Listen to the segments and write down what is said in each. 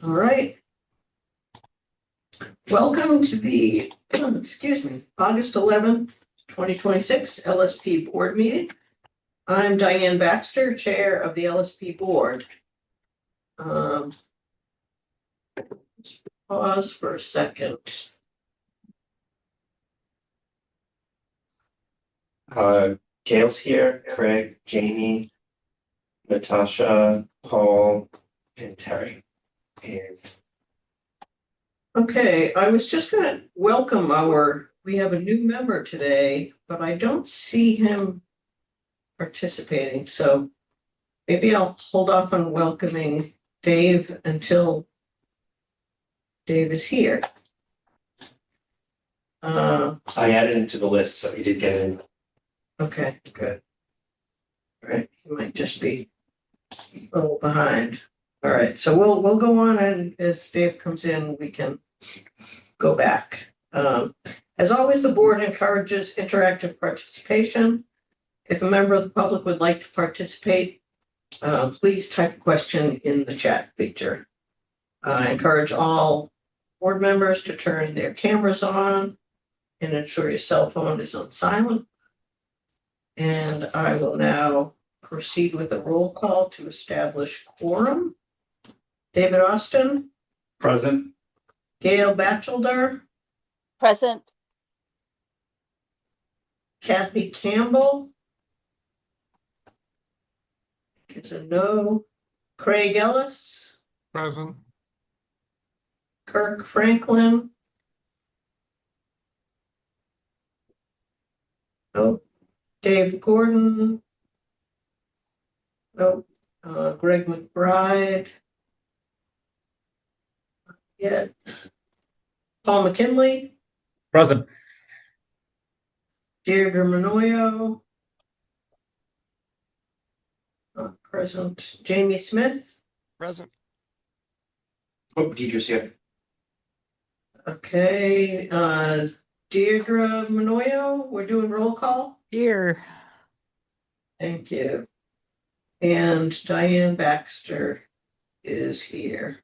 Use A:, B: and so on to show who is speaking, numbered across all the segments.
A: All right. Welcome to the, excuse me, August 11th, 2026 LSP board meeting. I'm Diane Baxter, Chair of the LSP board. Pause for a second.
B: Gail's here, Craig, Jamie, Natasha, Paul, and Terry. And
A: Okay, I was just gonna welcome we have a new member today, but I don't see him participating, so maybe I'll hold off on welcoming Dave until Dave is here.
B: I added him to the list, so he did get in.
A: Okay, good. All right, he might just be a little behind. All right, so we'll go on, and as Dave comes in, we can go back. As always, the board encourages interactive participation. If a member of the public would like to participate, please type a question in the chat feature. I encourage all board members to turn their cameras on and ensure your cell phone is on silent. And I will now proceed with a roll call to establish quorum. David Austin.
C: Present.
A: Gail Batchelder.
D: Present.
A: Kathy Campbell. It's a no. Craig Ellis.
C: Present.
A: Kirk Franklin. Nope. Dave Gordon. Nope. Greg McBride. Yeah. Paul McKinley.
C: Present.
A: Deirdre Manoyo. Not present. Jamie Smith.
C: Present.
B: Oh, Deidre's here.
A: Okay, Deirdre Manoyo, we're doing roll call.
D: Here.
A: Thank you. And Diane Baxter is here.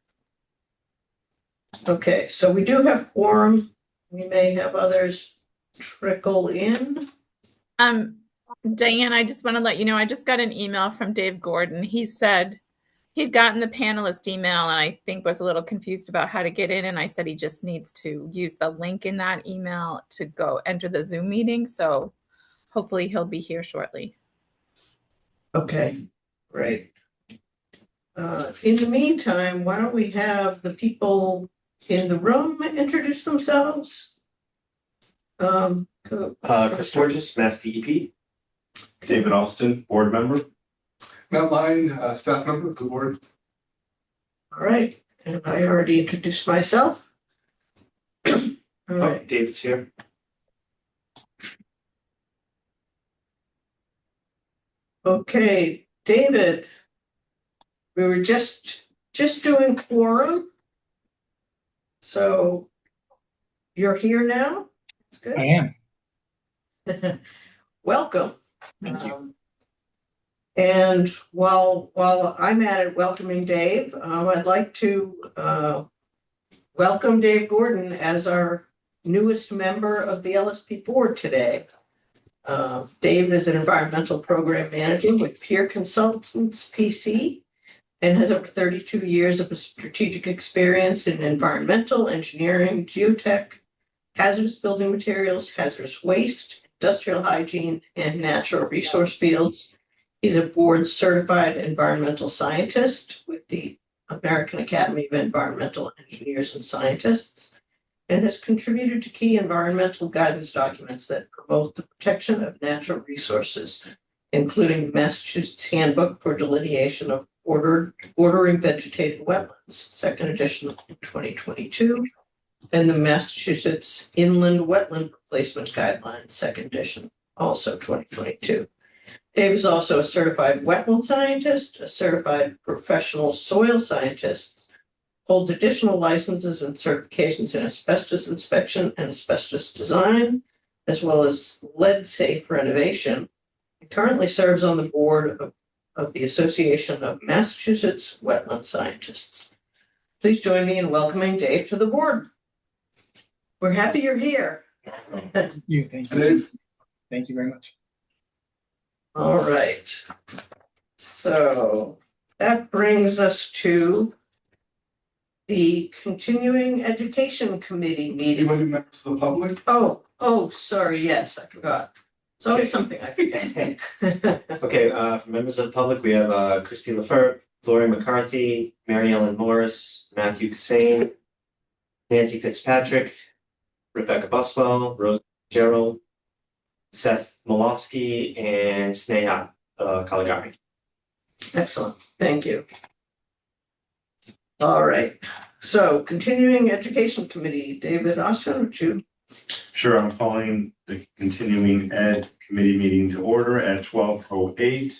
A: Okay, so we do have quorum. We may have others trickle in.
E: Diane, I just want to let you know, I just got an email from Dave Gordon. He said he'd gotten the panelist email and I think was a little confused about how to get in. And I said he just needs to use the link in that email to go enter the Zoom meeting. So hopefully he'll be here shortly.
A: Okay, great. In the meantime, why don't we have the people in the room introduce themselves?
B: Chris Borges, Mass DEP.
C: David Austin, board member. Matt Line, staff member of the board.
A: All right, and I already introduced myself. All right.
B: Oh, David's here.
A: Okay, David, we were just doing quorum. So you're here now? That's good.
C: I am.
A: Welcome.
C: Thank you.
A: And while I'm at it welcoming Dave, I'd like to welcome Dave Gordon as our newest member of the LSP board today. Dave is an environmental program manager with Peer Consultants PC and has over 32 years of strategic experience in environmental engineering, geotech, hazardous building materials, hazardous waste, industrial hygiene, and natural resource fields. He's a board certified environmental scientist with the American Academy of Environmental Engineers and Scientists, and has contributed to key environmental guidance documents that promote the protection of natural resources, including the Massachusetts Handbook for Delineation of Bordering Vegetated Wetlands, second edition of 2022, and the Massachusetts Inland Wetland Replacement Guidelines, second edition, also 2022. Dave is also a certified wetland scientist, a certified professional soil scientist, holds additional licenses and certifications in asbestos inspection and asbestos design, as well as lead safe renovation, currently serves on the board of the Association of Massachusetts Wetland Scientists. Please join me in welcoming Dave to the board. We're happy you're here.
D: Thank you.
C: Dave.
D: Thank you very much.
A: All right. So that brings us to the Continuing Education Committee meeting.
C: Anyone who members of the public?
A: Oh, sorry, yes, I forgot. It's always something I forget.
B: Okay, for members of the public, we have Christine Lefert, Gloria McCarthy, Mary Ellen Morris, Matthew Kassane, Nancy Fitzpatrick, Rebecca Buswell, Rose Gerald, Seth Molofsky, and Sneha Kaligari.
A: Excellent, thank you. All right, so Continuing Education Committee, David Austin, would you?
F: Sure, I'm calling the continuing ed committee meeting to order at 12:08.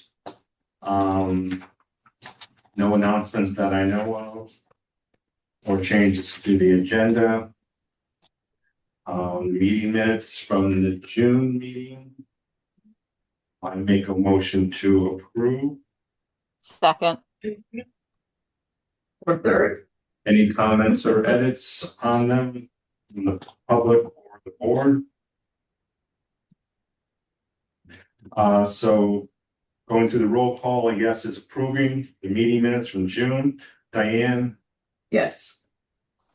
F: No announcements that I know of or changes to the agenda. Meeting minutes from the June meeting. I make a motion to approve.
G: Second.
A: Or third?
F: Any comments or edits on them from the public or the board? So going through the roll call, I guess, is approving the meeting minutes from June. Diane,
A: Yes.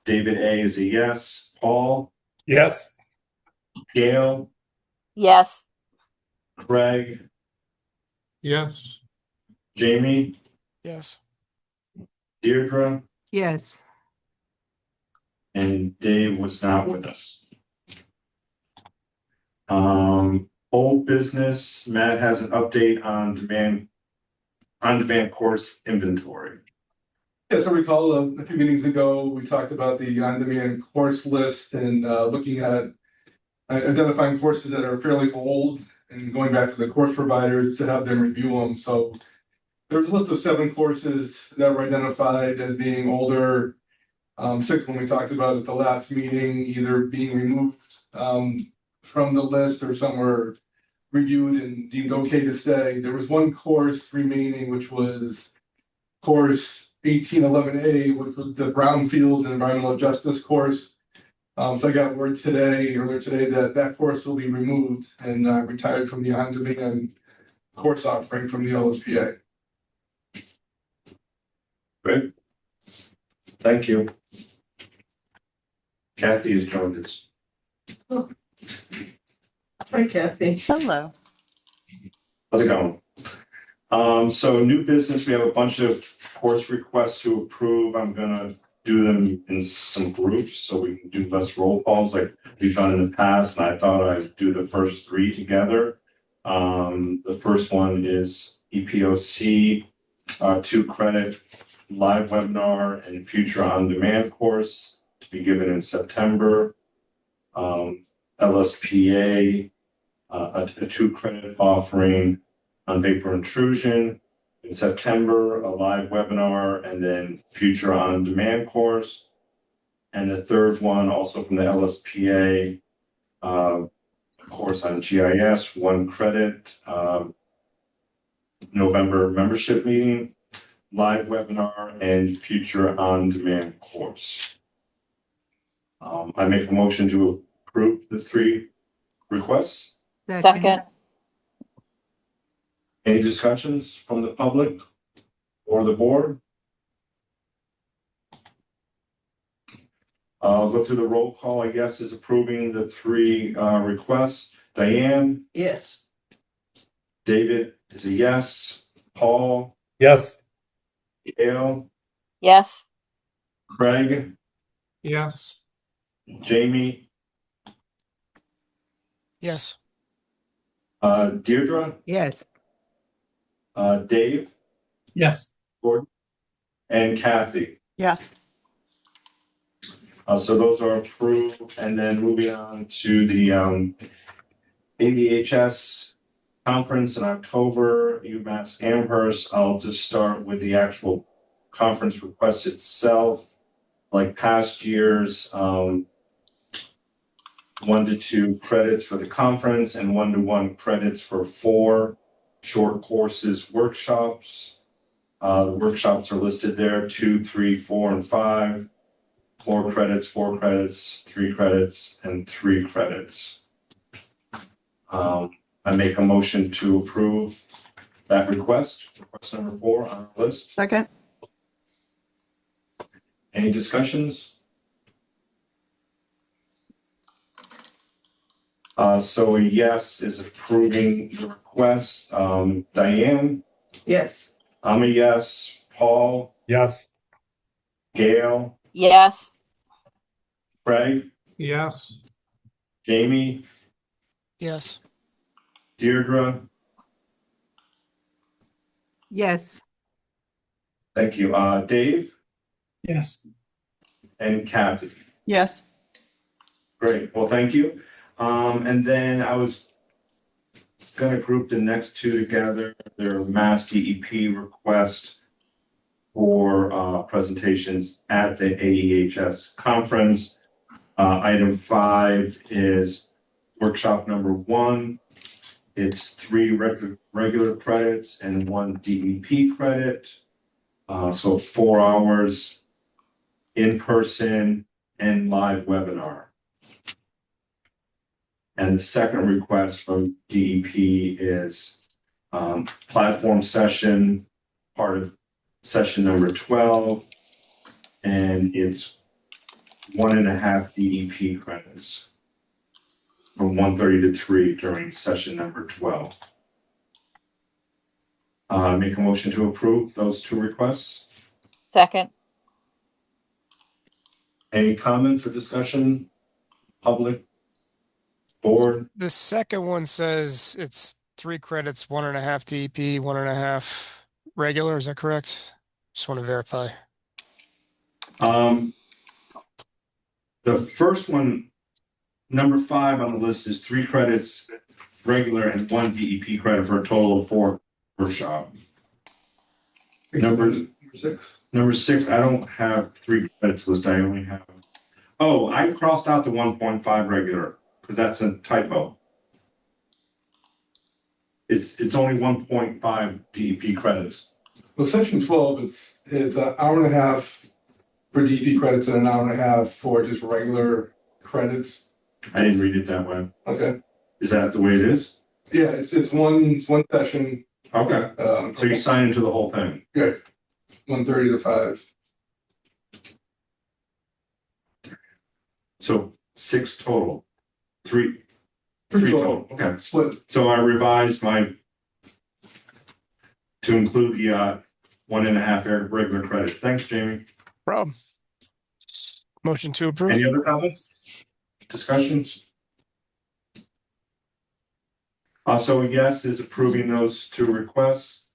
F: David A is a yes. Paul,
D: Yes.
F: Gail,
G: Yes.
F: Craig,
D: Yes.
F: Jamie,
H: Yes.
F: Deirdre,
I: Yes.
F: and Dave was not with us. Old business, Matt has an update on demand course inventory.
C: Yeah, so recall a few meetings ago, we talked about the on-demand course list and looking at identifying courses that are fairly old and going back to the course providers to have them review them. So there's a list of 7 courses that were identified as being older. 6 when we talked about at the last meeting, either being removed from the list or some were reviewed and deemed okay to stay. There was 1 course remaining, which was course 1811A, which was the Brownfields and Environmental Justice course. So I got word earlier today, that course will be removed and retired from the on-demand course offering from the LSPA.
F: Great. Thank you. Kathy has joined us.
A: Hi, Kathy.
I: Hello.
F: How's it going? So new business, we have a bunch of course requests to approve. I'm gonna do them in some groups so we can do less roll calls like we've done in the past. And I thought I'd do the first 3 together. The first one is EPOC, 2 credit live webinar and future on-demand course to be given in September. LSPA, a 2 credit offering on vapor intrusion in September, a live webinar, and then future on-demand course. And the third one, also from the LSPA, course on GIS, 1 credit, November membership meeting, live webinar, and future on-demand course. I make a motion to approve the 3 requests.
G: Second.
F: Any discussions from the public or the board? I'll go through the roll call, I guess, is approving the 3 requests. Diane,
A: Yes.
F: David is a yes. Paul,
D: Yes.
F: Gail,
G: Yes.
F: Craig,
D: Yes.
F: Jamie,
H: Yes.
F: Deirdre,
I: Yes.
F: Dave,
D: Yes.
F: Gordon, and Kathy.
I: Yes.
F: So those are approved, and then moving on to the ADHS conference in October, UMass Amherst. I'll just start with the actual conference request itself. Like past years, 1 to 2 credits for the conference and 1 to 1 credits for 4 short courses workshops. The workshops are listed there, 2, 3, 4, and 5. 4 credits, 4 credits, 3 credits, and 3 credits. I make a motion to approve that request number 4 on our list.
A: Second.
F: Any discussions? So a yes is approving the request. Diane,
A: Yes.
F: I'm a yes. Paul,
D: Yes.
F: Gail,
G: Yes.
F: Craig,
D: Yes.
F: Jamie,
D: Yes.
F: Deirdre.
A: Yes.
F: Thank you. Dave
D: Yes.
F: and Kathy.
A: Yes.
F: Great. Well, thank you. And then I was gonna group the next two together. They're Mass DEP request for presentations at the AEHS conference. Item 5 is workshop number 1. It's 3 regular credits and 1 DEP credit. So 4 hours in person and live webinar. And the second request from DEP is platform session, part of session number 12, and it's 1.5 DEP credits from 1:30 to 3 during session number 12. Make a motion to approve those 2 requests.
G: Second.
F: Any comments or discussion? Public? Board?
H: The second one says it's 3 credits, 1.5 DEP, 1.5 regular. Is that correct? Just want to verify.
F: The first one, number 5 on the list, is 3 credits regular and 1 DEP credit for a total of 4 workshop. Number
C: 6.
F: Number 6, I don't have 3 credits list. I only have. Oh, I crossed out the 1.5 regular because that's a typo. It's only 1.5 DEP credits.
C: Well, section 12, it's an hour and a half for DEP credits and an hour and a half for just regular credits.
F: I didn't read it that way.
C: Okay.
F: Is that the way it is?
C: Yeah, it's one session.
F: Okay. So you sign into the whole thing.
C: Yeah. 1:30 to 5.
F: So 6 total. 3
C: 3
F: total. Okay.
C: Split.
F: So I revised to include the 1.5 regular credit. Thanks, Jamie.
H: Problem. Motion to approve.
F: Any other comments? Discussions? So yes is approving those 2 requests.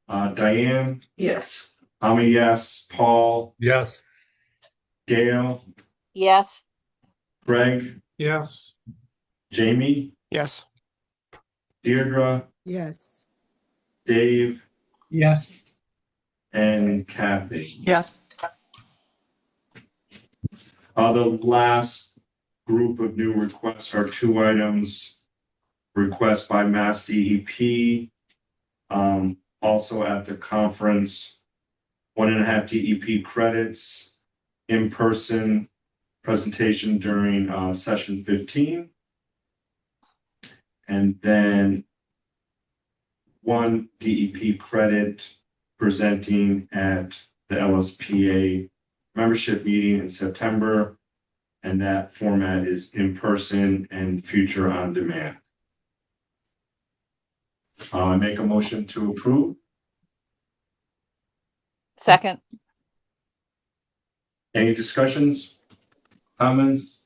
F: Diane,
A: Yes.
F: I'm a yes. Paul,
D: Yes.
F: Gail,
G: Yes.
F: Greg,
D: Yes.
F: Jamie,
H: Yes.
F: Deirdre,
A: Yes.
F: Dave,
D: Yes.
F: and Kathy.
A: Yes.
F: The last group of new requests are 2 items. Request by Mass DEP, also at the conference, 1.5 DEP credits, in-person presentation during session 15. And then 1 DEP credit presenting at the LSPA membership meeting in September. And that format is in person and future on demand. Make a motion to approve.
G: Second.
F: Any discussions? Comments?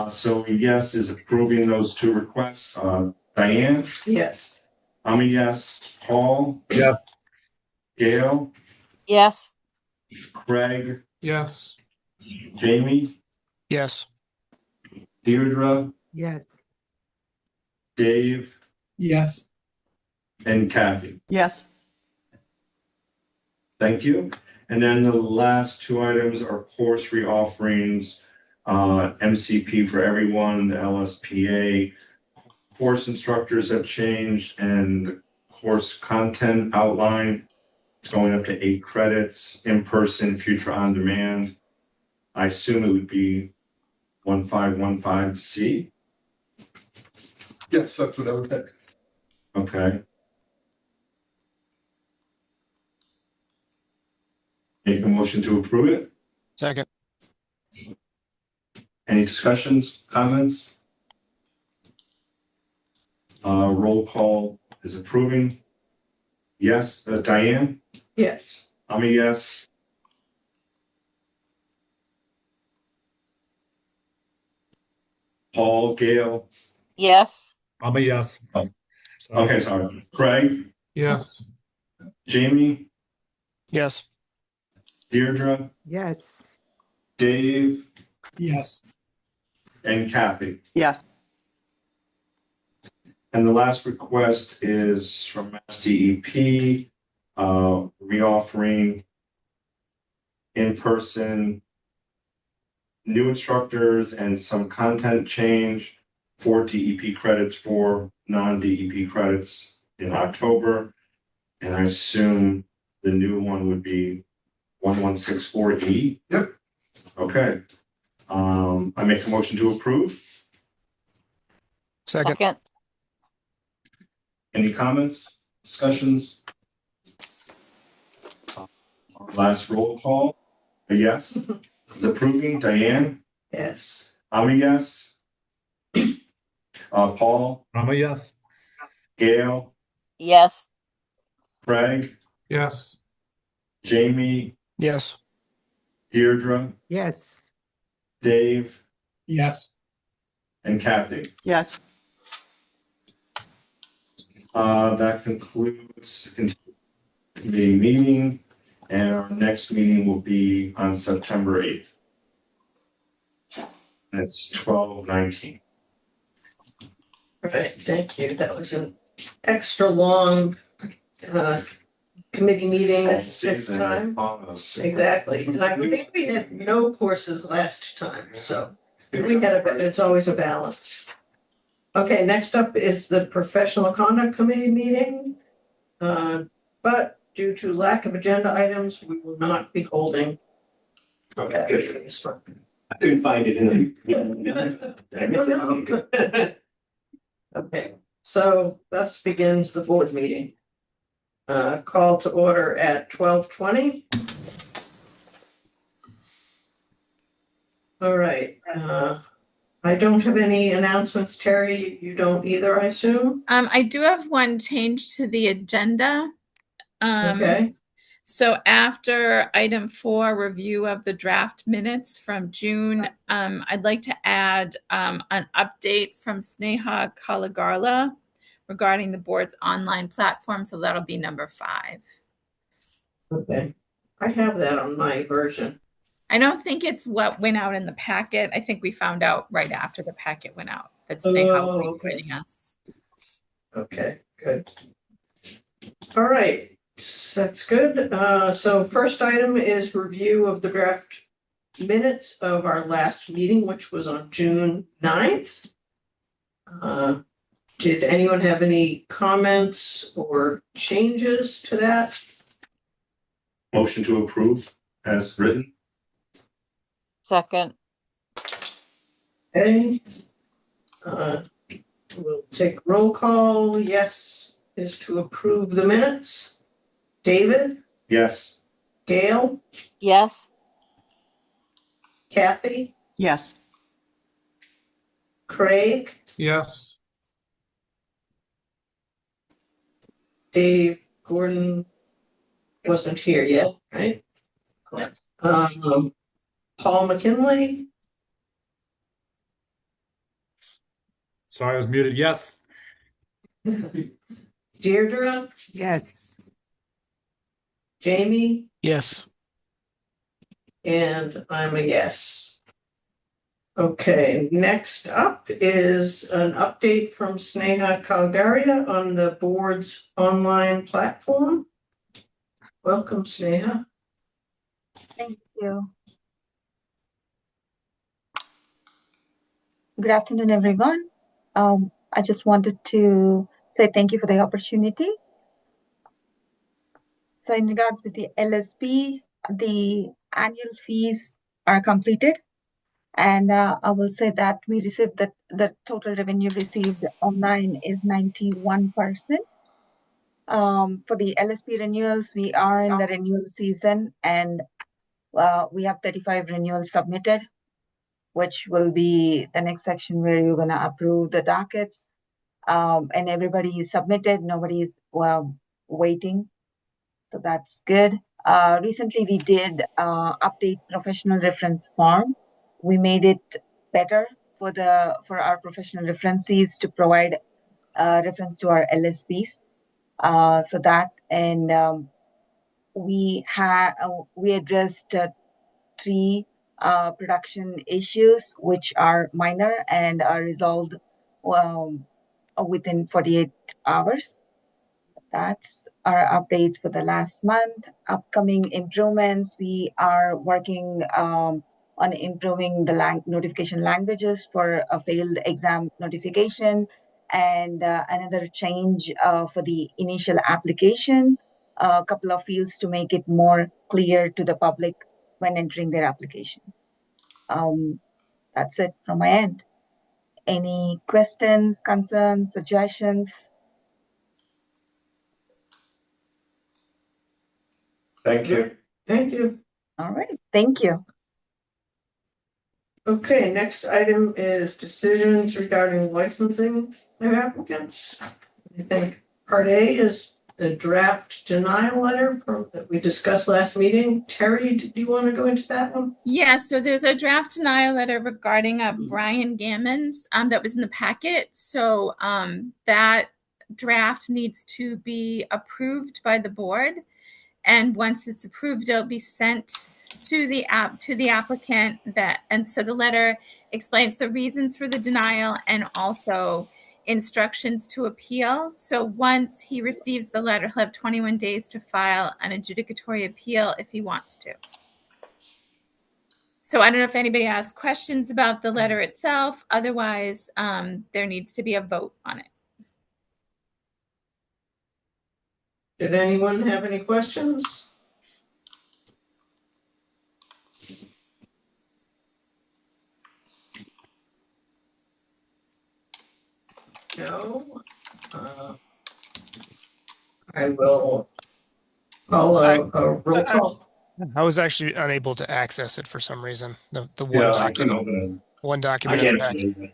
F: So yes is approving those 2 requests. Diane,
A: Yes.
F: I'm a yes. Paul,
D: Yes.
F: Gail,
G: Yes.
F: Craig,
D: Yes.
F: Jamie,
H: Yes.
F: Deirdre,
A: Yes.
F: Dave,
D: Yes.
F: and Kathy.
A: Yes.
F: Thank you. And then the last 2 items are course reofferings, MCP for everyone, the LSPA course instructors have changed and the course content outline is going up to 8 credits, in person, future on demand. I assume it would be 1515C.
C: Yes, that's what I would pick.
F: Okay. Make a motion to approve it.
H: Second.
F: Any discussions, comments? Roll call is approving. Yes, Diane?
A: Yes.
F: I'm a yes. Paul, Gail?
G: Yes.
I: I'm a yes.
F: Oh.
I: Sorry.
F: Okay, sorry. Craig?
C: Yes.
F: Jamie?
H: Yes.
F: Deirdre?
J: Yes.
F: Dave?
D: yes,
F: And Kathy?
J: Yes.
F: And the last request is from Mass DEP, reoffering in-person new instructors and some content change for DEP credits for non-DEP credits in October. And I assume the new one would be 1164E.
C: Yep.
F: Okay. I make a motion to approve.
H: Second.
G: Second.
F: Any comments, discussions? Last roll call, a yes. Is approving, Diane?
A: Yes.
F: I'm a yes. Paul,
I: I'm a yes.
F: Gail,
G: Yes.
F: Craig,
C: Yes.
F: Jamie,
H: Yes.
F: Deirdre,
J: Yes.
F: Dave,
D: yes.
F: and Kathy.
J: Yes.
F: That concludes the meeting, and our next meeting will be on September 8th. That's 12/19.
A: All right, thank you. That was an extra long committee meeting this time. Exactly. And I think we had no courses last time, so it's always a balance. Okay, next up is the Professional Conduct Committee meeting. But due to lack of agenda items, we will not be holding.
B: Okay, good. I couldn't find it in the. Did I miss it? Oh, good.
A: Okay, so thus begins the board meeting. Call to order at 12:20. All right, I don't have any announcements. Terry, you don't either, I assume?
E: I do have one change to the agenda.
A: Okay,
E: So after item 4, review of the draft minutes from June, I'd like to add an update from Sneha Kalagarla regarding the board's online platform. So that'll be number 5.
A: okay. I have that on my version.
E: I don't think it's what went out in the packet. I think we found out right after the packet went out that Sneha will be
A: okay.
E: joining us.
A: Okay, good. All right, that's good. So first item is review of the draft minutes of our last meeting, which was on June 9th. Did anyone have any comments or changes to that?
F: Motion to approve as written.
G: Second.
A: Okay. We'll take roll call. Yes is to approve the minutes. David,
F: Yes.
A: Gail,
G: Yes.
A: Kathy,
J: Yes.
A: Craig,
C: Yes.
A: Dave, Gordon wasn't here yet, right?
D: Correct.
A: Paul McKinley,
I: Sorry, I was muted. Yes.
A: Deirdre,
J: Yes.
A: Jamie,
H: Yes.
A: and I'm a yes. Okay, next up is an update from Sneha Kalgaria on the board's online platform. Welcome, Sneha.
K: Thank you. Good afternoon, everyone. I just wanted to say thank you for the opportunity. So in regards with the LSP, the annual fees are completed. And I will say that we received the total revenue received online is 91%. For the LSP renewals, we are in the renewal season, and we have 35 renewals submitted, which will be the next section where you're going to approve the dockets. And everybody is submitted, nobody is waiting. So that's good. Recently, we did update professional reference form. We made it better for our professional references to provide reference to our LSPs. So that, and we addressed 3 production issues which are minor and are resolved within 48 hours. That's our updates for the last month. Upcoming improvements, we are working on improving the notification languages for a failed exam notification, and another change for the initial application, a couple of fields to make it more clear to the public when entering their application. That's it from my end. Any questions, concerns, suggestions?
F: Thank you.
A: Thank you.
K: All right, thank you.
A: Okay, next item is decisions regarding licensing of applicants. I think part A is the draft denial letter that we discussed last meeting. Terry, do you want to go into that one?
E: Yeah, so there's a draft denial letter regarding Brian Gammons that was in the packet. So that draft needs to be approved by the board. And once it's approved, it'll be sent to the applicant. And so the letter explains the reasons for the denial and also instructions to appeal. So once he receives the letter, he'll have 21 days to file an adjudicatory appeal if he wants to. So I don't know if anybody has questions about the letter itself. Otherwise, there needs to be a vote on it.
A: Did anyone have any questions? No. I will call a roll call.
H: I was actually unable to access it for some reason. The
F: Yeah, I couldn't open
H: one
F: it.
H: document
F: I
H: in the
F: can't
H: back.
F: open it.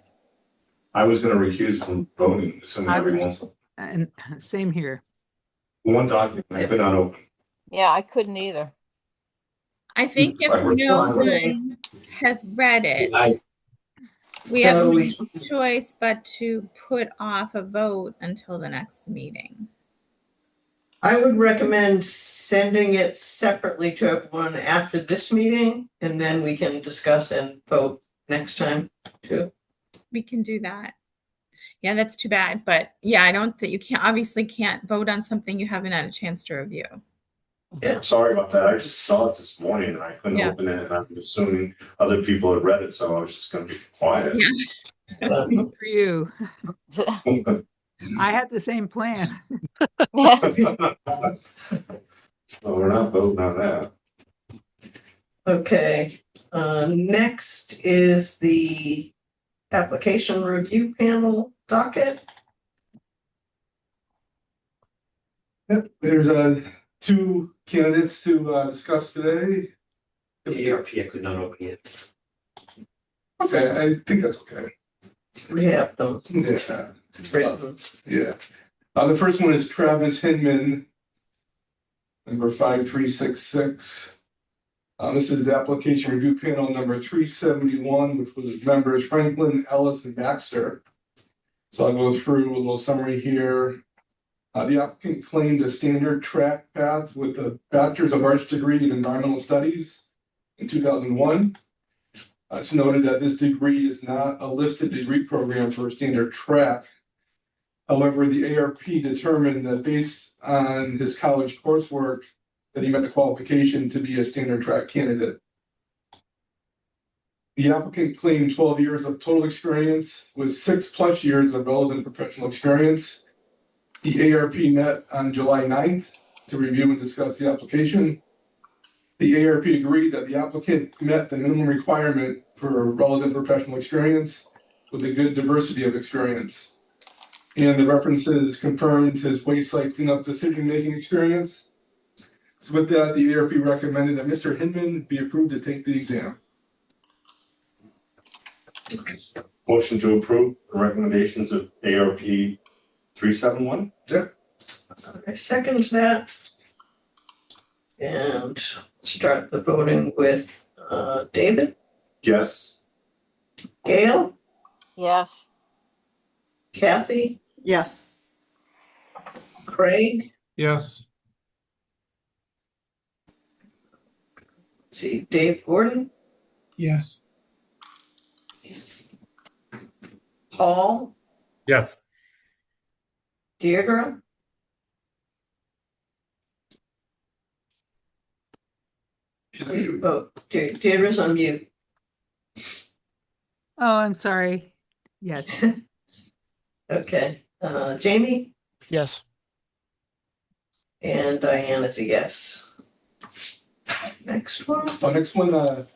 F: I was gonna recuse from voting, assuming
J: I
F: everyone
J: was-
F: else.
J: And same here.
F: One document I could not open.
G: Yeah, I couldn't either.
E: I think if
F: Like we're
E: no
F: silent.
E: one has read it,
B: I-
E: we have
A: So
E: no
A: we-
E: choice but to put off a vote until the next meeting.
A: I would recommend sending it separately to everyone after this meeting, and then we can discuss and vote next time too.
E: We can do that. Yeah, that's too bad. But yeah, I don't think you obviously can't vote on something you haven't had a chance to review.
A: Yeah.
F: Sorry about that. I just saw it this morning and I couldn't
E: Yeah.
F: open it, and I'm assuming other people had read it, so I was just gonna be quiet.
E: Yeah.
J: Good for you. I had the same plan.
F: Well, we're not voting on that.
A: Okay, next is the application review panel docket.
C: Yep, there's 2 candidates to discuss today.
B: The ARP, I could not open it.
C: Okay, I think that's okay.
A: We have them
C: Yeah.
A: written.
C: Yeah. The first one is Travis Hinman, number 5366. This is the application review panel number 371, which was members Franklin, Ellis, and Baxter. So I'll go through a little summary here. The applicant claimed a standard track path with a Bachelor's of Arts degree in Environmental Studies in 2001. It's noted that this degree is not a listed degree program for a standard track. However, the ARP determined that based on his college coursework, that he met the qualification to be a standard track candidate. The applicant claimed 12 years of total experience with 6+ years of relevant professional experience. The ARP met on July 9th to review and discuss the application. The ARP agreed that the applicant met the minimum requirement for relevant professional experience with a good diversity of experience. And the references confirmed his waste site cleanup decision-making experience. So with that, the ARP recommended that Mr. Hinman be approved to take the exam.
F: Motion to approve the recommendations of ARP 371.
A: I second that. And start the voting with David,
F: Yes.
A: Gail,
G: Yes.
A: Kathy,
J: Yes.
A: Craig,
I: Yes.
A: let's see, Dave Gordon,
D: Yes.
A: Paul,
I: Yes.
A: Deirdre, Deirdre's on mute.
J: Oh, I'm sorry. Yes.
A: Okay, Jamie
H: Yes.
A: and Diane is a yes. Next one.
C: Our next one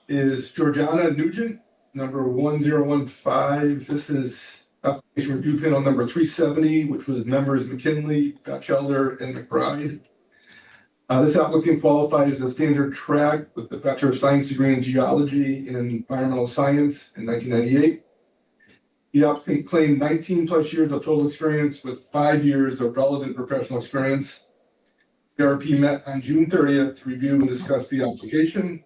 C: is Georgiana Nugent, number 1015. This is application review panel number 370, which was members McKinley, Batchelder, and McBride. This applicant qualified as a standard track with the Bachelor of Science degree in Geology and Environmental Science in 1998. The applicant claimed 19+ years of total experience with 5 years of relevant professional experience. The ARP met on June 30th to review and discuss the application.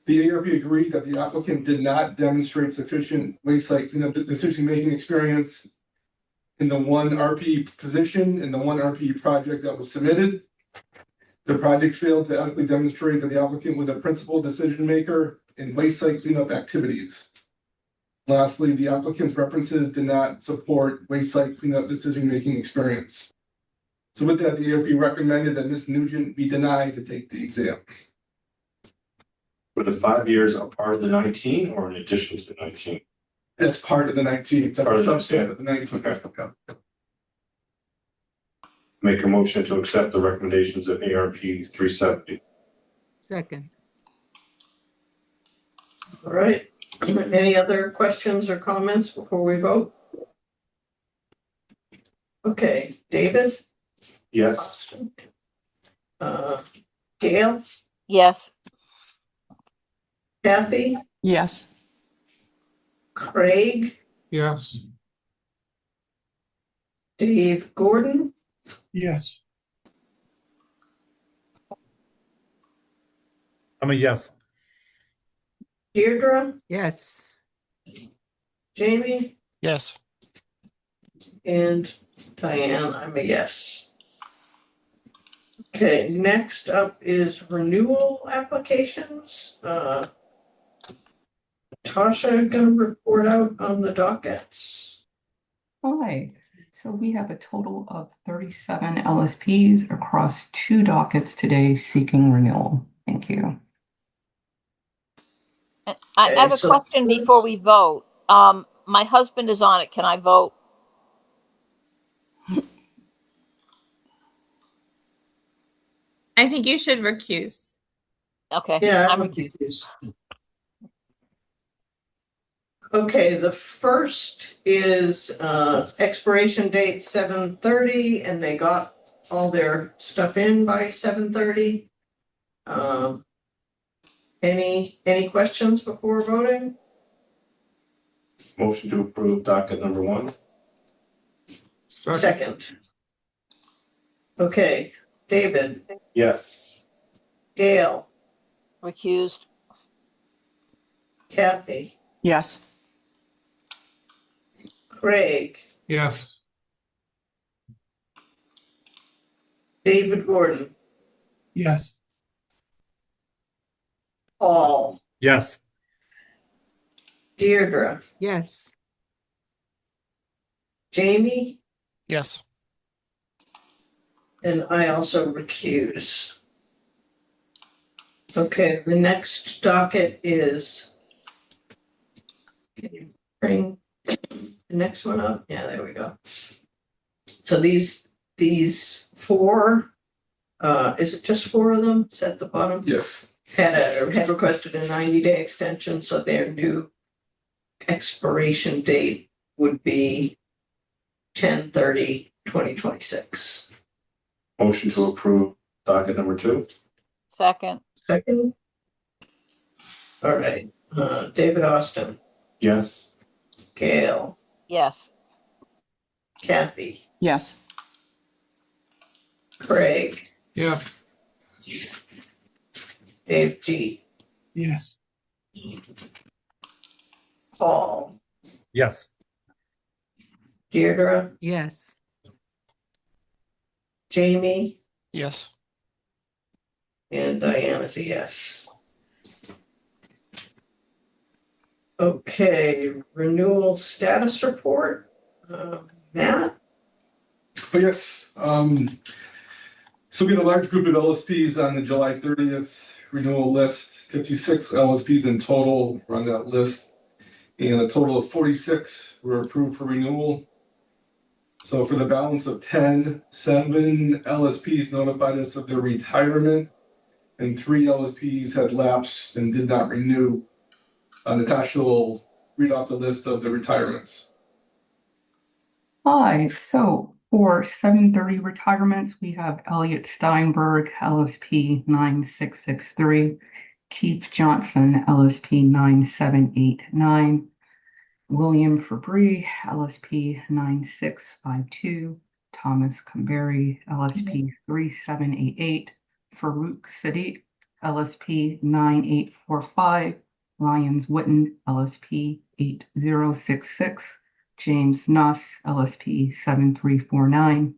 C: The ARP agreed that the applicant did not demonstrate sufficient waste site cleanup decision-making experience in the one RP position in the one RP project that was submitted. The project failed to adequately demonstrate that the applicant was a principal decision maker in waste site cleanup activities. Lastly, the applicant's references did not support waste site cleanup decision-making experience. So with that, the ARP recommended that Ms. Nugent be denied to take the exam.
F: Were the 5 years a part of the 19 or in addition to the 19?
C: That's part of the 19. It's a
F: Part of the
C: subset of the 19.
F: Okay. Make a motion to accept the recommendations of ARP 370.
J: Second.
A: All right. Any other questions or comments before we vote? Okay, David,
F: Yes.
A: Gail,
G: Yes.
A: Kathy,
J: Yes.
A: Craig,
I: Yes.
A: Dave Gordon,
D: Yes.
I: I'm a yes.
A: Deirdre,
J: Yes.
A: Jamie,
H: Yes.
A: and Diane, I'm a yes. Okay, next up is renewal applications. Tasha gonna report out on the dockets.
L: Hi, so we have a total of 37 LSPs across 2 dockets today seeking renewal. Thank you.
G: I have a
A: so
G: question before we vote. My husband is on it. Can I vote?
E: I think you should recuse.
G: Okay.
A: Yeah,
G: I'm
A: I'm confused. Okay, the first is expiration date 7:30, and they got all their stuff in by 7:30. Any questions before voting?
F: Motion to approve docket number 1.
A: Second. Okay, David,
F: Yes.
A: Gail,
G: recused.
A: Kathy,
J: Yes.
A: Craig,
I: Yes.
A: David Gordon,
D: Yes.
A: Paul,
I: Yes.
A: Deirdre,
J: Yes.
A: Jamie,
H: Yes.
A: and I also recuse. Okay, the next docket is Can you bring the next one up? Yeah, there we go. So these four, is it just four of them? Is at the bottom?
C: Yes.
A: Had requested a 90-day extension, so their new expiration date would be 10/30/2026.
F: Motion to approve docket number 2.
G: Second.
A: Second. All right, David Austin,
F: Yes.
A: Gail,
G: Yes.
A: Kathy,
L: Yes.
A: Craig,
I: Yeah.
A: Dave G,
D: yes,
A: Paul,
I: Yes.
A: Deirdre,
J: Yes.
A: Jamie,
H: Yes.
A: and Diana's a yes. Okay, renewal status report. Matt?
C: But yes, so we had a large group of LSPs on the July 30th renewal list, 56 LSPs in total were on that list. And a total of 46 were approved for renewal. So for the balance of 10, 7 LSPs notified us of their retirement, and 3 LSPs had lapsed and did not renew. Natasha will read off the list of the retirements.
L: Hi, so for 7:30 retirements, we have Elliot Steinberg, LSP 9663, Keith Johnson, LSP 9789, William Fabry, LSP 9652, Thomas Camberry, LSP 3788, Farouk Sadiq, LSP 9845, Lyons Witten, LSP 8066, James Nuss, LSP 7349,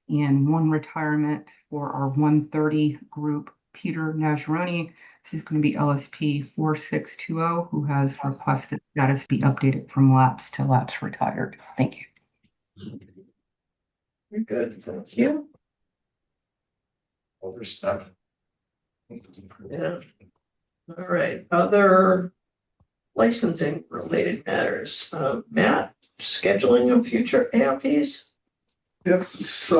L: and one retirement for our 130 group, Peter Najroni. This is going to be LSP 4620, who has requested status be updated from lapse to lapse retired. Thank you.
A: You're good, thank you.
F: Overstep.
A: Yeah. All right, other licensing related matters. Matt, scheduling of future ARPs?
C: Yes,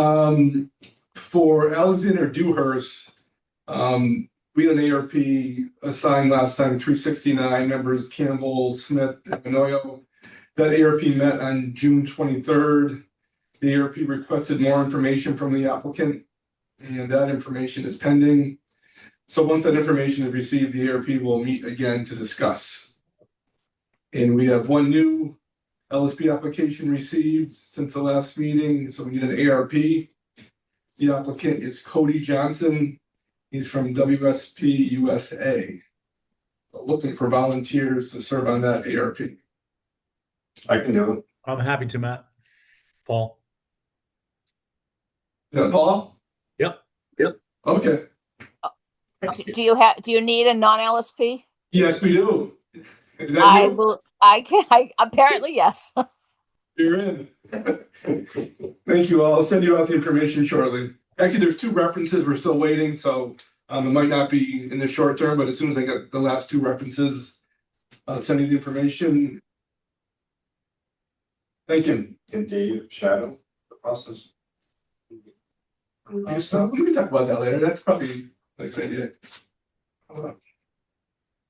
C: for Alexander Dewhurst, we had an ARP assigned last time, 369 members, Campbell, Smith, and Manoyo. That ARP met on June 23rd. The ARP requested more information from the applicant, and that information is pending. So once that information is received, the ARP will meet again to discuss. And we have one new LSP application received since the last meeting, so we need an ARP. The applicant is Cody Johnson. He's from WSP USA. Looking for volunteers to serve on that ARP.
F: I can do it.
I: I'm happy to, Matt. Paul?
C: Is that Paul?
I: Yep.
C: Okay.
G: Okay. Do you need a non-LSP?
C: Yes, we do. Is that
G: I
C: you?
G: will. I can. Apparently, yes.
C: You're in. Thank you. I'll send you out the information shortly. Actually, there's 2 references. We're still waiting, so it might not be in the short term, but as soon as I get the last 2 references, I'll send you the information. Thank you.
F: Can Dave shadow the process?
C: We can talk about that later. That's probably a good idea.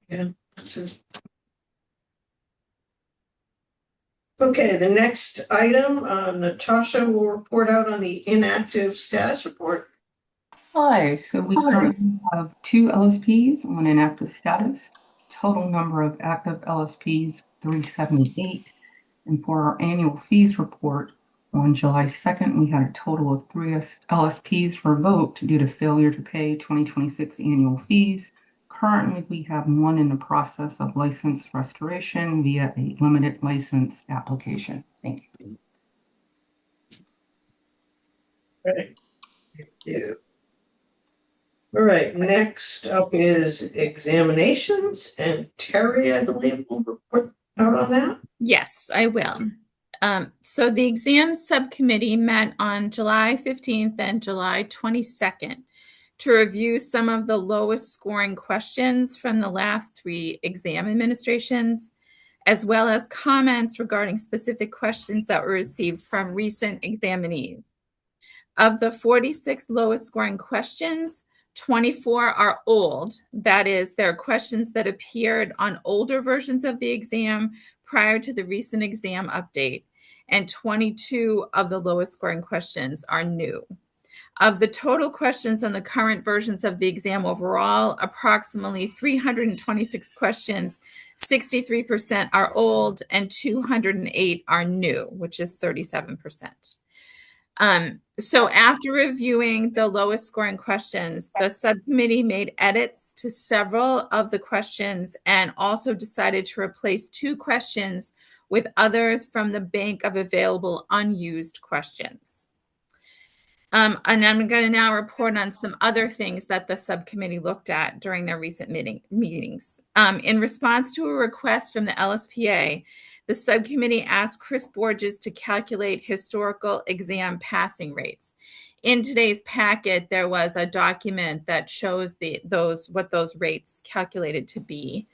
A: Yeah, that's it. Okay, the next item, Natasha will report out on the inactive status report.
L: Hi, so we currently have 2 LSPs on inactive status. Total number of active LSPs 378. And for our annual fees report, on July 2nd, we had a total of 3 LSPs revoked due to failure to pay 2026 annual fees. Currently, we have 1 in the process of license restoration via a limited license application. Thank you.
A: Right. Thank you. All right, next up is examinations, and Terry, I believe, will report out on that.
E: Yes, I will. So the exams subcommittee met on July 15th and July 22nd to review some of the lowest scoring questions from the last 3 exam administrations. as well as comments regarding specific questions that were received from recent examinees. Of the 46 lowest scoring questions, 24 are old. That is, they're questions that appeared on older versions of the exam prior to the recent exam update, and 22 of the lowest scoring questions are new. Of the total questions on the current versions of the exam overall, approximately 326 questions, 63% are old, and 208 are new, which is 37%. So after reviewing the lowest scoring questions, the subcommittee made edits to several of the questions and also decided to replace 2 questions with others from the bank of available unused questions. And I'm going to now report on some other things that the subcommittee looked at during their recent meetings. In response to a request from the LSPA, the subcommittee asked Chris Borges to calculate historical exam passing rates. In today's packet, there was a document that shows what those rates calculated to be.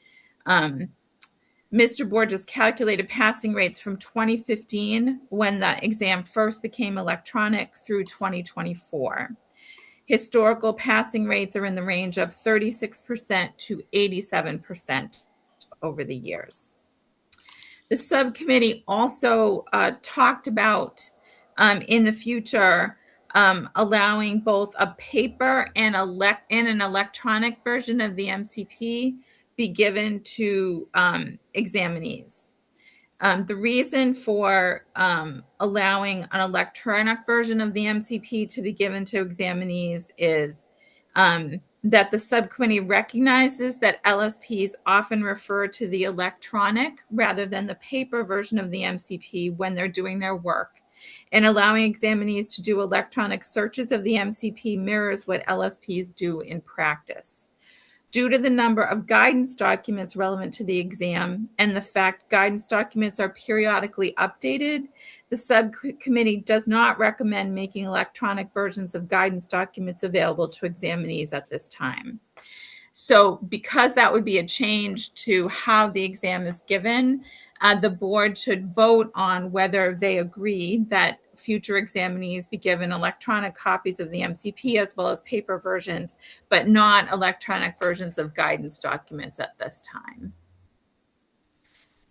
E: Mr. Borges calculated passing rates from 2015, when the exam first became electronic, through 2024. Historical passing rates are in the range of 36% to 87% over the years. The subcommittee also talked about in the future allowing both a paper and an electronic version of the MCP be given to examinees. The reason for allowing an electronic version of the MCP to be given to examinees is that the subcommittee recognizes that LSPs often refer to the electronic rather than the paper version of the MCP when they're doing their work. And allowing examinees to do electronic searches of the MCP mirrors what LSPs do in practice. Due to the number of guidance documents relevant to the exam and the fact guidance documents are periodically updated, the subcommittee does not recommend making electronic versions of guidance documents available to examinees at this time. So because that would be a change to how the exam is given, the board should vote on whether they agree that future examinees be given electronic copies of the MCP as well as paper versions, but not electronic versions of guidance documents at this time.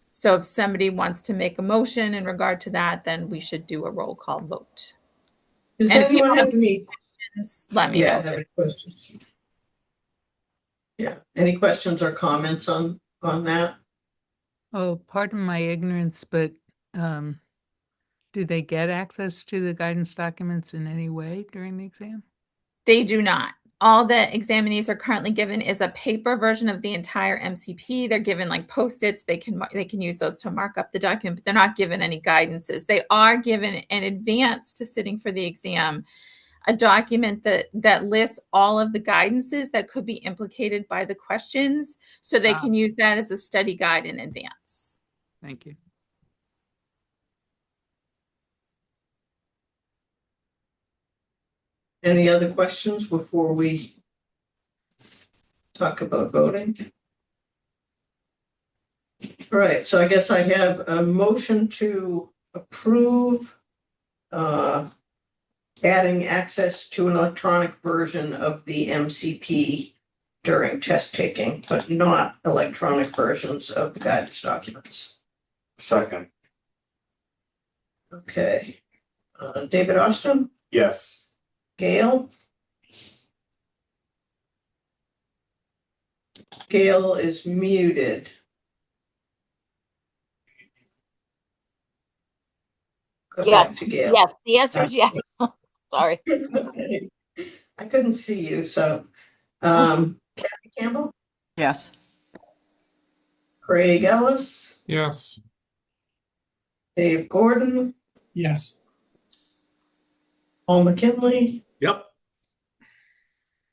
E: So if somebody wants to make a motion in regard to that, then we should do a roll call vote.
A: Does
E: And if you
A: anyone
E: have
A: have any
E: questions, let me know.
A: have any questions? Yeah, any questions or comments on that?
J: Oh, pardon my ignorance, but do they get access to the guidance documents in any way during the exam?
E: They do not. All the examinees are currently given is a paper version of the entire MCP. They're given like Post-its. They can use those to mark up the document, but they're not given any guidances. They are given in advance to sitting for the exam a document that lists all of the guidances that could be implicated by the questions, so they can use that as a study guide in advance.
J: Thank you.
A: Any other questions before we talk about voting? All right, so I guess I have a motion to approve adding access to an electronic version of the MCP during test taking, but not electronic versions of the guidance documents.
F: Second,
A: Okay. David Austin,
F: yes.
A: Gail? Gail is muted. Go
G: Yes,
A: back to Gail.
G: yes, the answer is yes. Sorry.
A: Okay. I couldn't see you, so, Kathy Campbell,
J: Yes.
A: Craig Ellis,
D: Yes.
A: Dave Gordon,
D: Yes.
A: Paul McKinley,
I: Yep.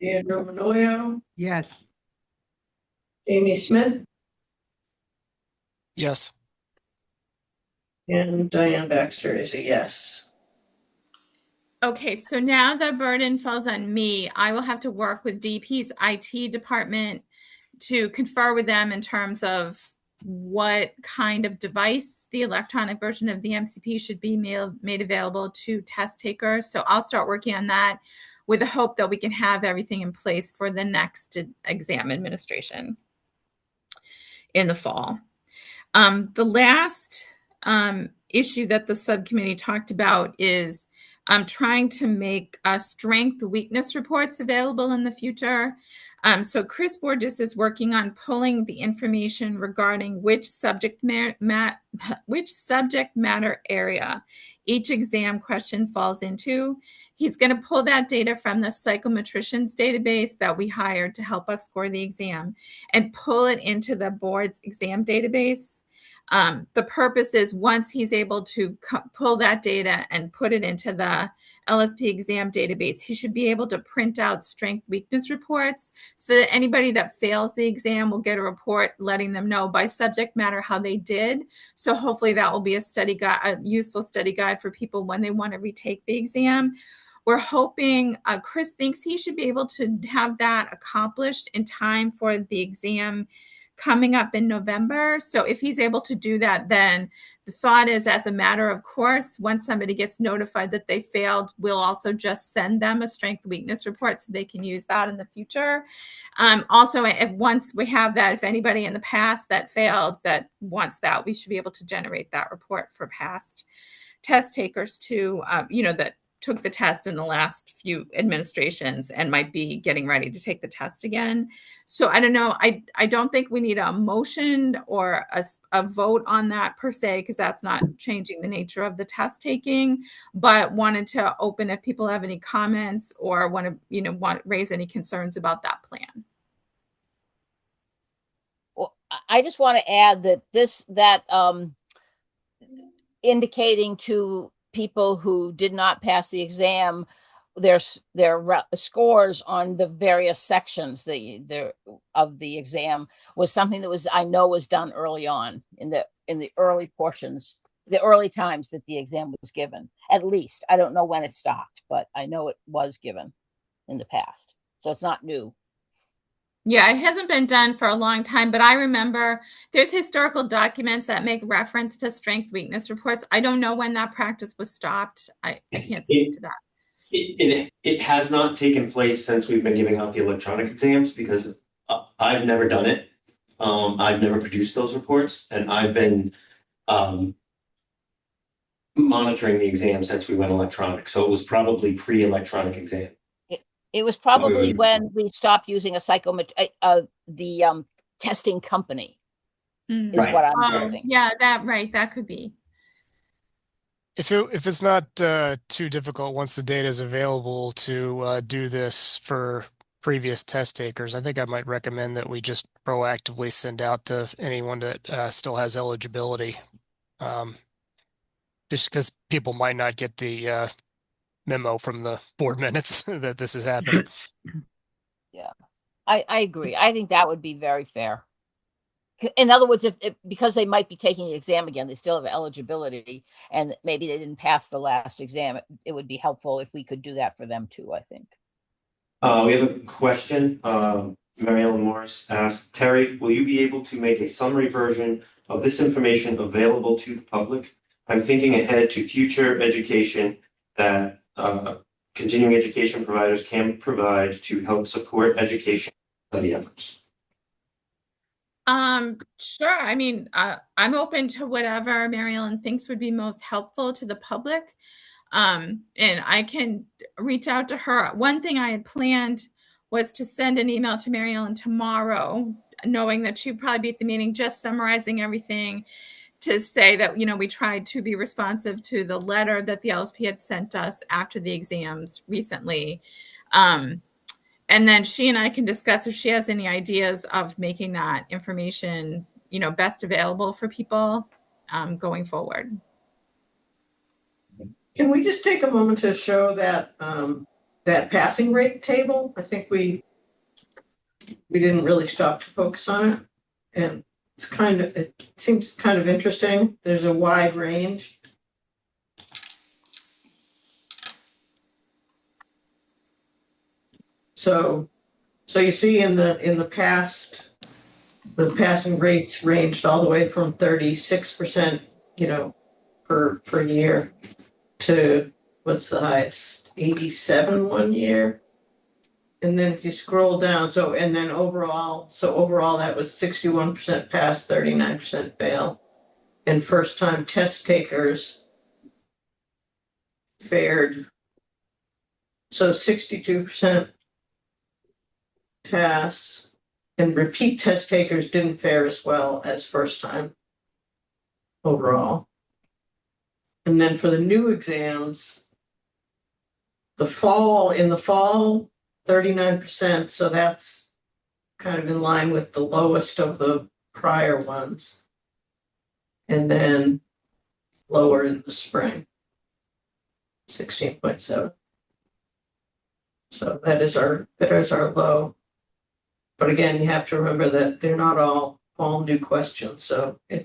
A: Andrew Manoyo,
J: Yes.
A: Amy Smith,
H: Yes.
A: and Diane Baxter is a yes.
E: Okay, so now the burden falls on me. I will have to work with DP's IT department to confer with them in terms of what kind of device the electronic version of the MCP should be made available to test takers. So I'll start working on that with the hope that we can have everything in place for the next exam administration in the fall. The last issue that the subcommittee talked about is trying to make strength weakness reports available in the future. So Chris Borges is working on pulling the information regarding which subject matter area each exam question falls into. He's going to pull that data from the psychometricians database that we hired to help us score the exam and pull it into the board's exam database. The purpose is once he's able to pull that data and put it into the LSP exam database, he should be able to print out strength weakness reports so that anybody that fails the exam will get a report letting them know by subject matter how they did. So hopefully that will be a useful study guide for people when they want to retake the exam. We're hoping, Chris thinks he should be able to have that accomplished in time for the exam coming up in November. So if he's able to do that, then the thought is, as a matter of course, once somebody gets notified that they failed, we'll also just send them a strength weakness report so they can use that in the future. Also, once we have that, if anybody in the past that failed that wants that, we should be able to generate that report for past test takers too, that took the test in the last few administrations and might be getting ready to take the test again. So I don't know. I don't think we need a motion or a vote on that per se, because that's not changing the nature of the test taking, but wanted to open if people have any comments or want to raise any concerns about that plan.
G: Well, I just want to add that indicating to people who did not pass the exam their scores on the various sections of the exam was something that I know was done early on in the early portions, the early times that the exam was given. At least I don't know when it stopped, but I know it was given in the past, so it's not new.
E: Yeah, it hasn't been done for a long time, but I remember there's historical documents that make reference to strength weakness reports. I don't know when that practice was stopped. I can't speak to that.
B: It has not taken place since we've been giving out the electronic exams because I've never done it. I've never produced those reports, and I've been monitoring the exam since we went electronic. So it was probably pre-electronic exam.
G: It was probably when we stopped using the testing company. Is
B: Right.
G: what I'm guessing.
E: Yeah, that could be.
H: If it's not too difficult once the data is available to do this for previous test takers, I think I might recommend that we just proactively send out to anyone that still has eligibility. Just because people might not get the memo from the board minutes that this is happening.
G: Yeah, I agree. I think that would be very fair. In other words, if because they might be taking the exam again, they still have eligibility, and maybe they didn't pass the last exam. It would be helpful if we could do that for them too, I think.
B: We have a question. Mary Ellen Morris asked, Terry, will you be able to make a summary version of this information available to the public? I'm thinking ahead to future education that continuing education providers can provide to help support education study efforts.
E: Sure. I mean, I'm open to whatever Mary Ellen thinks would be most helpful to the public. And I can reach out to her. One thing I had planned was to send an email to Mary Ellen tomorrow, knowing that she'd probably be at the meeting, just summarizing everything to say that, we tried to be responsive to the letter that the LSP had sent us after the exams recently. And then she and I can discuss if she has any ideas of making that information, best available for people going forward.
A: Can we just take a moment to show that that passing rate table? I think we didn't really stop to focus on it, and it seems kind of interesting. There's a wide range. So you see in the past the passing rates ranged all the way from 36%, per year to what's the highest? 87 one year. And then if you scroll down, and then overall that was 61% pass, 39% fail. And first time test takers fared, so 62% pass, and repeat test takers didn't fare as well as first time overall. And then for the new exams, in the fall, 39%, so that's kind of in line with the lowest of the prior ones. And then lower in the spring, 16.7. So that is our low. But again, you have to remember that they're not all new questions. So I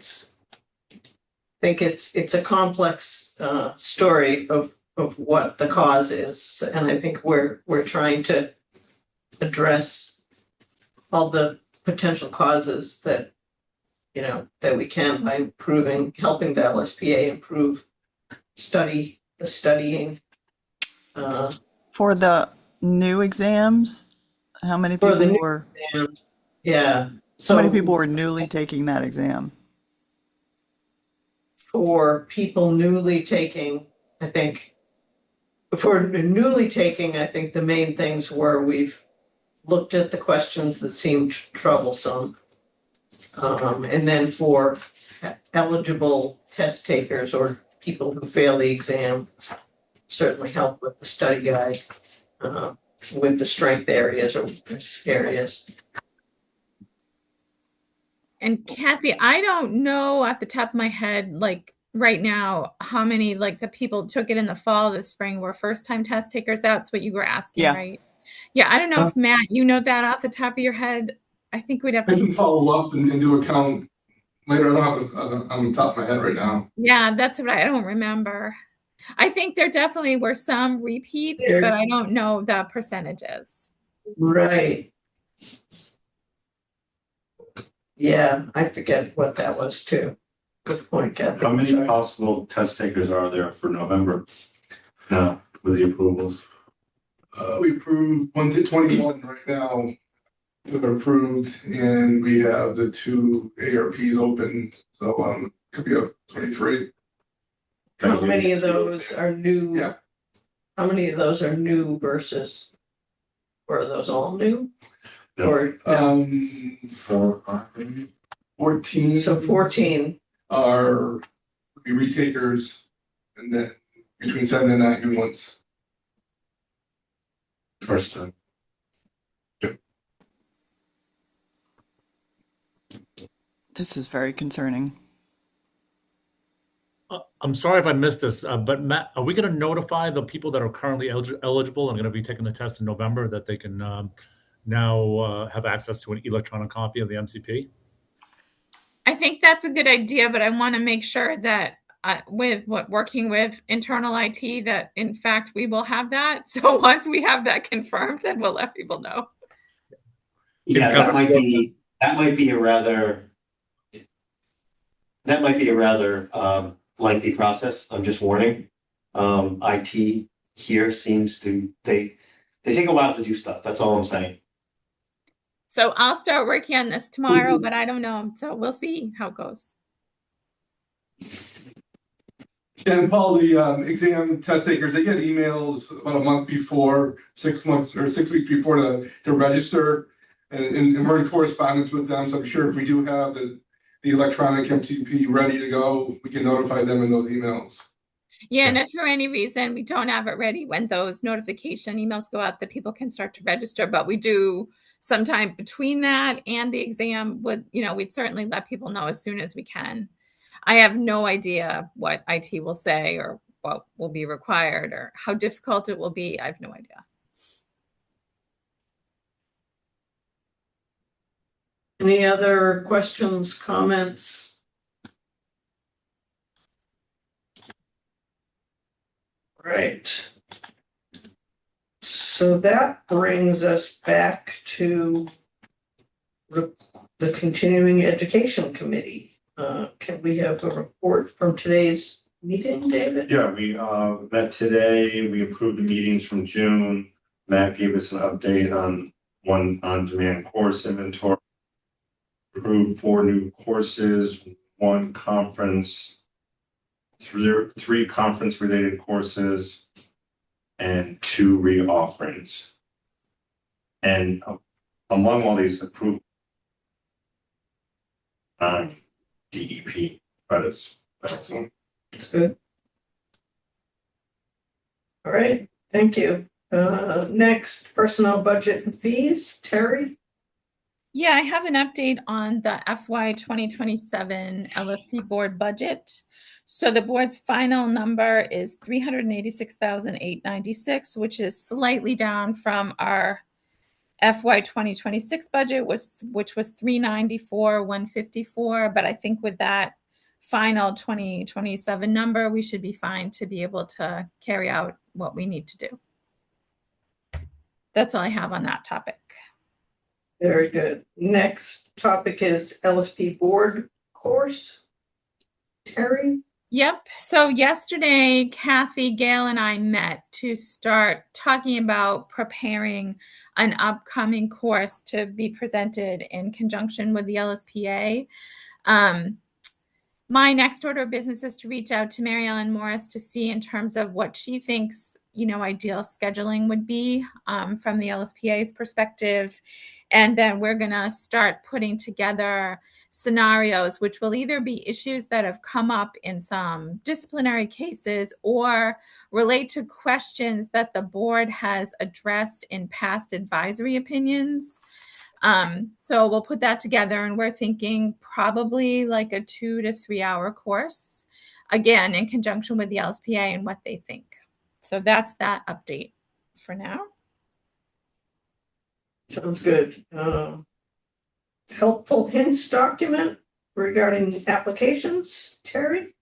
A: think it's a complex story of what the cause is. And I think we're trying to address all the potential causes that we can by helping the LSPA improve the studying.
M: For the new exams, how many
A: For the
M: people
A: new
M: were
A: exam, yeah.
M: how many
A: So
M: people were newly taking that exam?
A: for people newly taking, I think the main things were we've looked at the questions that seemed troublesome. And then for eligible test takers or people who fail the exam, certainly help with the study guide, with the strength areas or weakness areas.
E: And Kathy, I don't know off the top of my head, like right now, how many like the people took it in the fall, this spring were first time test takers. That's what you were asking,
M: Yeah.
E: right? Yeah, I don't know if Matt, you know that off the top of your head. I think we'd have
C: I
E: to.
C: can follow up and do a count later. I don't have it on the top of my head right now.
E: Yeah, that's what I don't remember. I think there definitely were some repeats, but I don't know the percentages.
A: Right. Yeah, I forget what that was too. Good point, Kathy.
F: How many
A: Sorry.
F: possible test takers are there for November now with the approvals?
C: We approved 1 to 21 right now that are approved, and we have the 2 ARPs open, so could be up 23.
A: How many of those are new?
C: Yeah.
A: How many of those are new versus, or are those all new?
F: No.
A: Or no?
C: 14
A: So 14.
C: are retakers, and then between 7 and 9 new ones.
F: First time.
M: This is very concerning.
I: I'm sorry if I missed this, but Matt, are we going to notify the people that are currently eligible and going to be taking the test in November that they can now have access to an electronic copy of the MCP?
E: I think that's a good idea, but I want to make sure that working with internal IT, that in fact we will have that. So once we have that confirmed, then we'll let people know.
B: Yeah, that might be a rather lengthy process. I'm just warning. IT here seems to they take a while to do stuff. That's all I'm saying.
E: So I'll start working on this tomorrow, but I don't know. So we'll see how it goes.
C: And Paul, the exam test takers, they get emails about a month before, 6 months or 6 weeks before to register, and we're in correspondence with them. So I'm sure if we do have the electronic MCP ready to go, we can notify them in those emails.
E: Yeah, and if for any reason we don't have it ready, when those notification emails go out, the people can start to register. But we do sometime between that and the exam we'd certainly let people know as soon as we can. I have no idea what IT will say or what will be required or how difficult it will be. I have no idea.
A: Any other questions, comments? Right. So that brings us back to the Continuing Education Committee. Can we have a report from today's meeting, David?
F: Yeah, we met today. We approved the meetings from June. Matt gave us an update on one on-demand course inventory. Approved 4 new courses, 1 conference, 3 conference-related courses, and 2 re-offerings. And among all these approved DEP credits.
A: That's good. All right, thank you. Next, personnel budget and fees. Terry?
E: Yeah, I have an update on the FY 2027 LSP board budget. So the board's final number is 386,896, which is slightly down from our FY 2026 budget, which was 394,154. But I think with that final 2027 number, we should be fine to be able to carry out what we need to do. That's all I have on that topic.
A: Very good. Next topic is LSP board course. Terry?
E: Yep. So yesterday, Kathy, Gail, and I met to start talking about preparing an upcoming course to be presented in conjunction with the LSPA. My next order of business is to reach out to Mary Ellen Morris to see in terms of what she thinks, ideal scheduling would be from the LSPA's perspective. And then we're going to start putting together scenarios, which will either be issues that have come up in some disciplinary cases or relate to questions that the board has addressed in past advisory opinions. So we'll put that together, and we're thinking probably like a 2 to 3 hour course, again, in conjunction with the LSPA and what they think. So that's that update for now.
A: Sounds good. Helpful hints document regarding applications. Terry?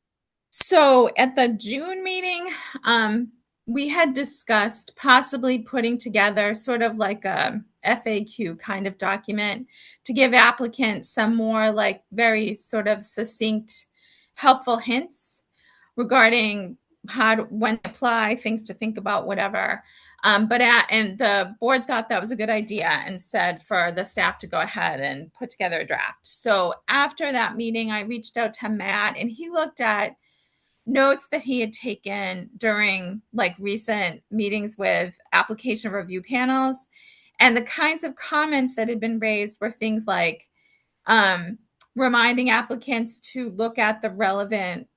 E: So at the June meeting, we had discussed possibly putting together sort of like a FAQ kind of document to give applicants some more like very sort of succinct, helpful hints regarding when to apply, things to think about, whatever. And the board thought that was a good idea and said for the staff to go ahead and put together a draft. So after that meeting, I reached out to Matt, and he looked at notes that he had taken during like recent meetings with application review panels. And the kinds of comments that had been raised were things like reminding applicants to look at the relevant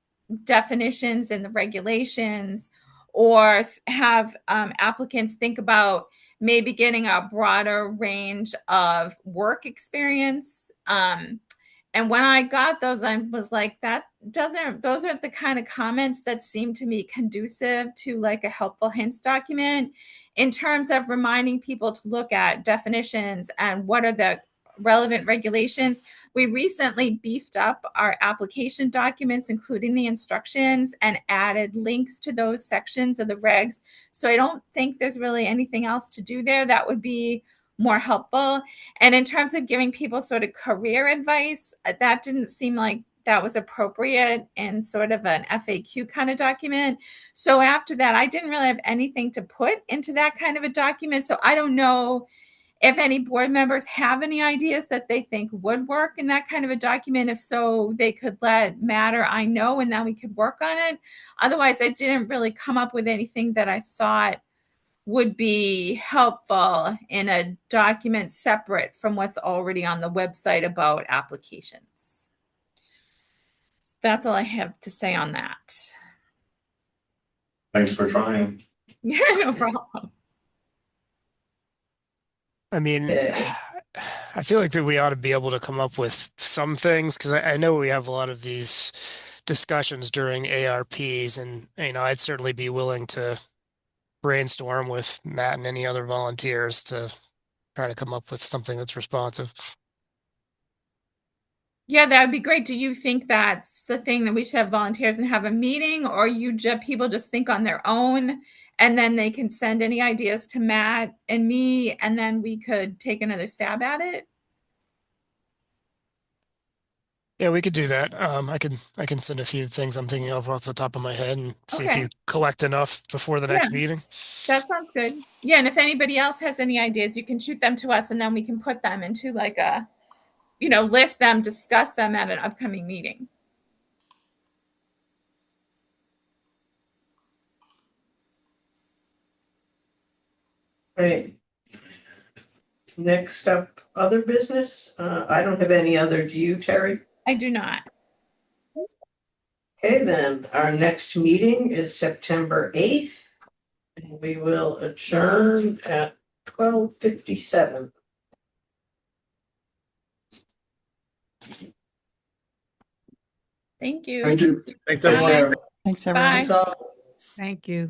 E: definitions in the regulations, or have applicants think about maybe getting a broader range of work experience. And when I got those, I was like, those aren't the kind of comments that seem to me conducive to like a helpful hints document in terms of reminding people to look at definitions and what are the relevant regulations. We recently beefed up our application documents, including the instructions, and added links to those sections of the regs. So I don't think there's really anything else to do there that would be more helpful. And in terms of giving people sort of career advice, that didn't seem like that was appropriate in sort of an FAQ kind of document. So after that, I didn't really have anything to put into that kind of a document. So I don't know if any board members have any ideas that they think would work in that kind of a document. If so, they could let Matt or I know, and then we could work on it. Otherwise, I didn't really come up with anything that I thought would be helpful in a document separate from what's already on the website about applications. So that's all I have to say on that.
F: Thanks for trying.
E: Yeah, no problem.
H: I mean, I feel like that we ought to be able to come up with some things, because I know we have a lot of these discussions during ARPs, and I'd certainly be willing to brainstorm with Matt and any other volunteers to try to come up with something that's responsive.
E: Yeah, that would be great. Do you think that's the thing that we should have volunteers and have a meeting, or people just think on their own and then they can send any ideas to Matt and me, and then we could take another stab at it?
H: Yeah, we could do that. I can send a few things I'm thinking of off the top of my head and see if
E: Okay.
H: you collect enough before the
E: Yeah.
H: next meeting.
E: That sounds good. Yeah, and if anybody else has any ideas, you can shoot them to us, and then we can put them into like a, list them, discuss them at an upcoming meeting.
A: Right. Next up, other business. I don't have any other. Do you, Terry?
E: I do not.
A: Okay, then our next meeting is September 8th. And we will adjourn at 12:57.
E: Thank you.
C: Thank you.
I: Thanks,
E: Bye.
I: everyone.
M: Thanks, everyone.
E: Bye.
A: So
J: Thank you.